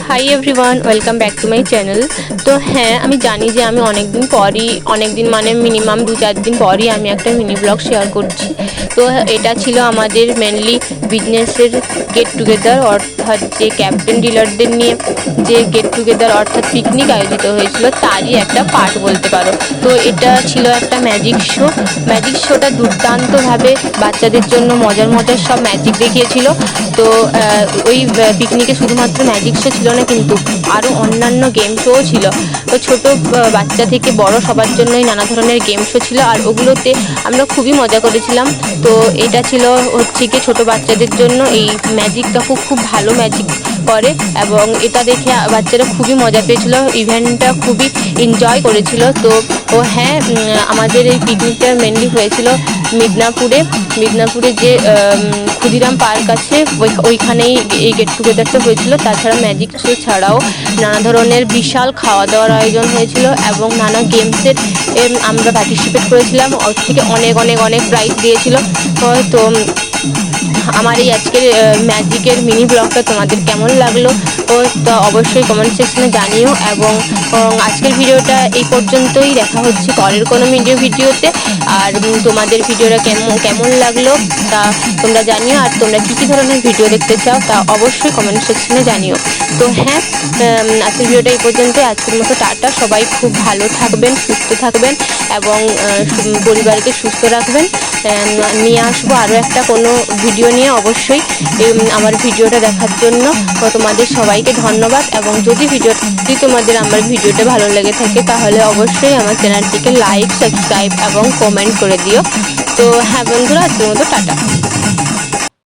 Hi everyone, welcome back to my channel. তো হ্যাঁ, আমি জানি যে আমি অনেক দিন মানে মিনিমাম 2-4 দিন পরই আমি একটা মিনি ব্লগ শেয়ার করছি। তো এটা ছিল আমাদের মেনলি বিজনেসের গেট টুগেদার, অর্থাৎ যে ক্যাপ্টেন ডিলারদের নিয়ে যে গেট টুগেদার অর্থাৎ পিকনিক আয়োজিত হয়েছিল তারই একটা পার্ট বলতে পারো। তো এটা ছিল একটা ম্যাজিক শোটা দুর্দান্তভাবে বাচ্চাদের জন্য মজার সব ম্যাজিক দেখিয়েছিল। তো ওই পিকনিকে শুধুমাত্র ম্যাজিক শো ছিল না, কিন্তু আরও অন্যান্য গেম শোও ছিল। তো ছোটো বাচ্চা থেকে বড় সবার জন্যই নানা ধরনের গেম শো ছিল, আর ওগুলোতে আমরা খুবই মজা করেছিলাম। তো এটা ছিল হচ্ছে কি ছোটো বাচ্চাদের জন্য এই ম্যাজিকটা খুব ভালো ম্যাজিক করে, এবং এটা দেখে বাচ্চারা খুবই মজা পেয়েছিল, ইভেন্টটা খুবই এনজয় করেছিল। তো হ্যাঁ, আমাদের এই পিকনিকটা মেনলি হয়েছিল মিদনাপুরে যে ক্ষুদিরাম পার্ক আছে ওইখানেই এই গেট টুগেদারটা হয়েছিল। তাছাড়া ম্যাজিক শো ছাড়াও নানা ধরনের বিশাল খাওয়া দাওয়ার আয়োজন হয়েছিল এবং নানা গেমসের আমরা পার্টিসিপেট করেছিলাম। ওর থেকে অনেক প্রাইজ দিয়েছিল। তো আমার এই আজকের ম্যাজিকের মিনি ব্লগটা তোমাদের কেমন লাগলো তো অবশ্যই কমেন্ট সেকশনে জানিও, এবং আজকের ভিডিওটা এই পর্যন্তই। দেখা হচ্ছে পরের কোনো ভিডিওতে। আর তোমাদের ভিডিওটা কেমন লাগলো তা তোমরা জানিও, আর তোমরা কী ধরনের ভিডিও দেখতে চাও তা অবশ্যই কমেন্ট সেকশনে জানিও। তো হ্যাঁ, আজকের ভিডিওটা এই পর্যন্তই। আজকের মতো টাটা। সবাই খুব ভালো থাকবেন, সুস্থ থাকবেন এবং পরিবারকে সুস্থ রাখবেন। নিয়ে আসবো আরও একটা কোনো ভিডিও নিয়ে। অবশ্যই আমার ভিডিওটা দেখার জন্য তোমাদের সবাইকে ধন্যবাদ, এবং যদি তোমাদের আমার ভিডিওটা ভালো লেগে থাকে তাহলে অবশ্যই আমার চ্যানেলটিকে লাইক, সাবস্ক্রাইব এবং কমেন্ট করে দিও। তো হ্যাঁ বন্ধুরা, আজকের মতো টাটা।